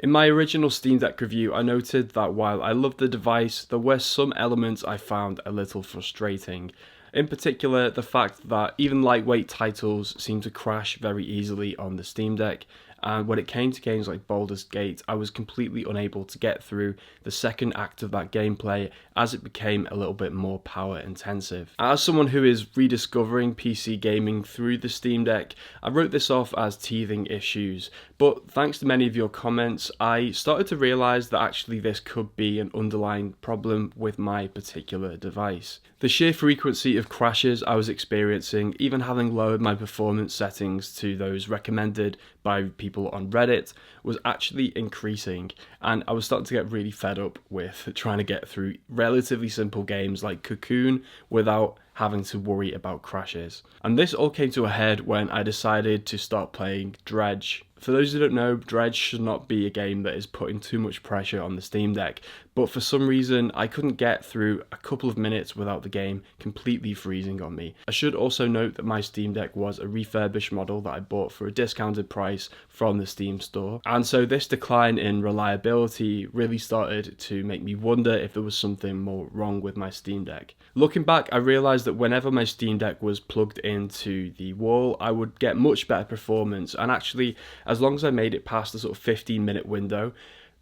In my original Steam Deck review, I noted that while I loved the device, there were some elements I found a little frustrating. In particular, the fact that even lightweight titles seem to crash very easily on the Steam Deck, and when it came to games like Baldur's Gate, I was completely unable to get through the second act of that gameplay as it became a little bit more power intensive. As someone who is rediscovering PC gaming through the Steam Deck, I wrote this off as teething issues, but thanks to many of your comments, I started to realise that actually this could be an underlying problem with my particular device. The sheer frequency of crashes I was experiencing, even having lowered my performance settings to those recommended by people on Reddit, was actually increasing, and I was starting to get really fed up with trying to get through relatively simple games like Cocoon without having to worry about crashes. And this all came to a head when I decided to start playing Dredge. For those who don't know, Dredge should not be a game that is putting too much pressure on the Steam Deck, but for some reason I couldn't get through a couple of minutes without the game completely freezing on me. I should also note that my Steam Deck was a refurbished model that I bought for a discounted price from the Steam store, and so this decline in reliability really started to make me wonder if there was something more wrong with my Steam Deck. Looking back, I realised that whenever my Steam Deck was plugged into the wall, I would get much better performance, and actually, as long as I made it past the sort of 15-minute window,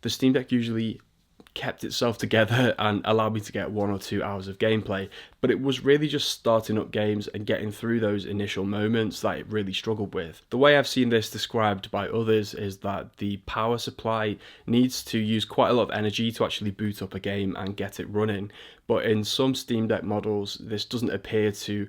the Steam Deck usually kept itself together and allowed me to get 1 or 2 hours of gameplay. But it was really just starting up games and getting through those initial moments that it really struggled with. The way I've seen this described by others is that the power supply needs to use quite a lot of energy to actually boot up a game and get it running. But in some Steam Deck models, this doesn't appear to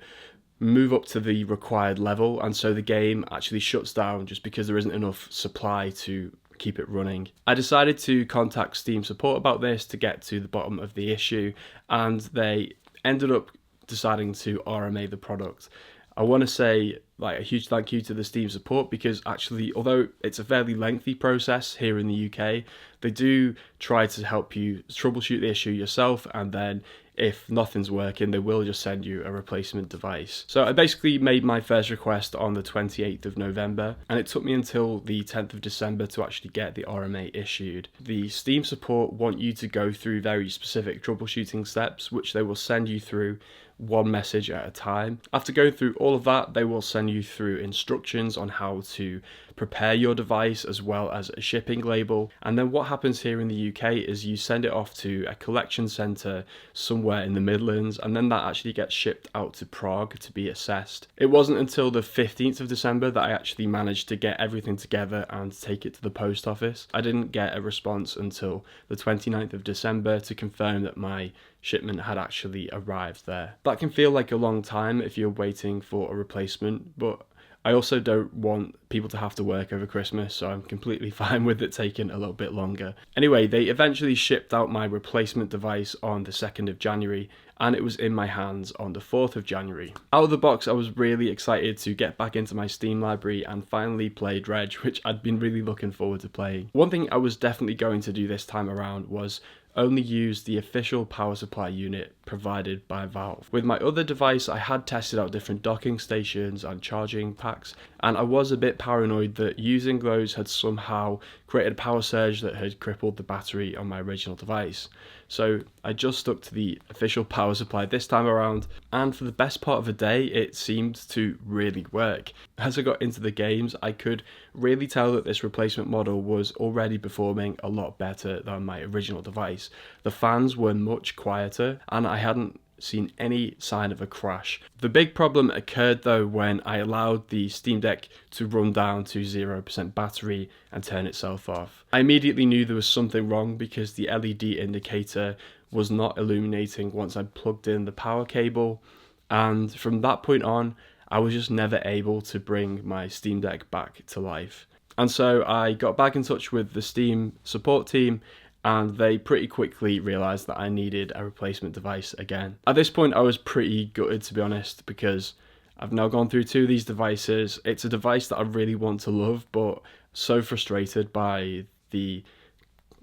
move up to the required level, and so the game actually shuts down just because there isn't enough supply to keep it running. I decided to contact Steam support about this to get to the bottom of the issue, and they ended up deciding to RMA the product. I want to say a huge thank you to the Steam support, because actually, although it's a fairly lengthy process here in the UK, they do try to help you troubleshoot the issue yourself, and then if nothing's working, they will just send you a replacement device. So I basically made my first request on the 28th of November, and it took me until the 10th of December to actually get the RMA issued. The Steam support want you to go through very specific troubleshooting steps, which they will send you through one message at a time. After going through all of that, they will send you through instructions on how to prepare your device as well as a shipping label. And then what happens here in the UK is you send it off to a collection centre somewhere in the Midlands, and then that actually gets shipped out to Prague to be assessed. It wasn't until the 15th of December that I actually managed to get everything together and take it to the post office. I didn't get a response until the 29th of December to confirm that my shipment had actually arrived there. That can feel like a long time if you're waiting for a replacement, but I also don't want people to have to work over Christmas, so I'm completely fine with it taking a little bit longer. Anyway, they eventually shipped out my replacement device on the 2nd of January, and it was in my hands on the 4th of January. Out of the box, I was really excited to get back into my Steam library and finally play Dredge, which I'd been really looking forward to playing. One thing I was definitely going to do this time around was only use the official power supply unit provided by Valve. With my other device, I had tested out different docking stations and charging packs, and I was a bit paranoid that using those had somehow created a power surge that had crippled the battery on my original device. So I just stuck to the official power supply this time around, and for the best part of the day, it seemed to really work. As I got into the games, I could really tell that this replacement model was already performing a lot better than my original device. The fans were much quieter, and I hadn't seen any sign of a crash. The big problem occurred though when I allowed the Steam Deck to run down to 0% battery and turn itself off. I immediately knew there was something wrong because the LED indicator was not illuminating once I plugged in the power cable, and from that point on I was just never able to bring my Steam Deck back to life. And so I got back in touch with the Steam support team, and they pretty quickly realised that I needed a replacement device again. At this point I was pretty gutted, to be honest, because I've now gone through 2 of these devices. It's a device that I really want to love, but so frustrated by the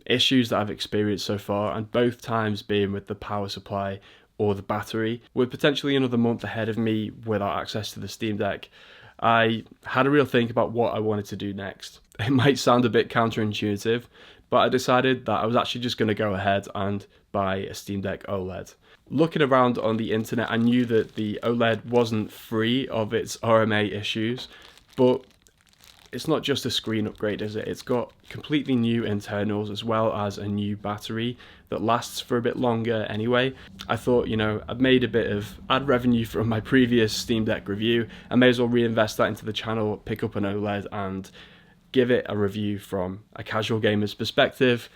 issues that I've experienced so far, and both times being with the power supply or the battery. With potentially another month ahead of me without access to the Steam Deck, I had a real think about what I wanted to do next. It might sound a bit counterintuitive, but I decided that I was actually just going to go ahead and buy a Steam Deck OLED. Looking around on the internet, I knew that the OLED wasn't free of its RMA issues, but it's not just a screen upgrade, is it? It's got completely new internals as well as a new battery that lasts for a bit longer anyway. I thought, I've made a bit of ad revenue from my previous Steam Deck review. I may as well reinvest that into the channel, pick up an OLED and give it a review from a casual gamer's perspective.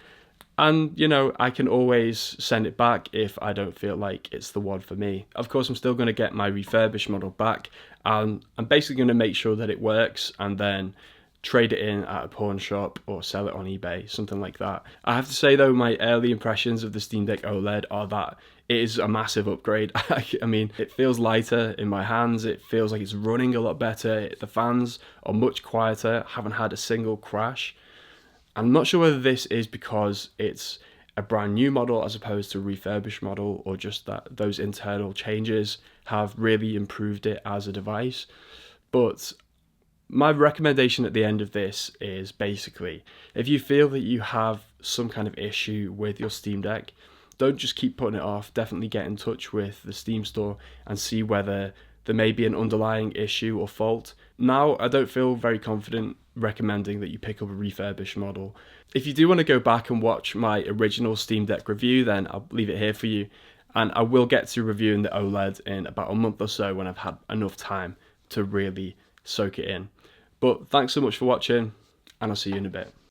And, I can always send it back if I don't feel like it's the one for me. Of course, I'm still going to get my refurbished model back, and I'm basically going to make sure that it works and then trade it in at a pawn shop or sell it on eBay, something like that. I have to say though, my early impressions of the Steam Deck OLED are that it is a massive upgrade. I mean, it feels lighter in my hands, it feels like it's running a lot better, the fans are much quieter, haven't had a single crash. I'm not sure whether this is because it's a brand new model as opposed to a refurbished model, or just that those internal changes have really improved it as a device. But my recommendation at the end of this is basically, if you feel that you have some kind of issue with your Steam Deck, don't just keep putting it off. Definitely get in touch with the Steam store and see whether there may be an underlying issue or fault. Now, I don't feel very confident recommending that you pick up a refurbished model. If you do want to go back and watch my original Steam Deck review, then I'll leave it here for you. And I will get to reviewing the OLED in about a month or so when I've had enough time to really soak it in. But thanks so much for watching, and I'll see you in a bit.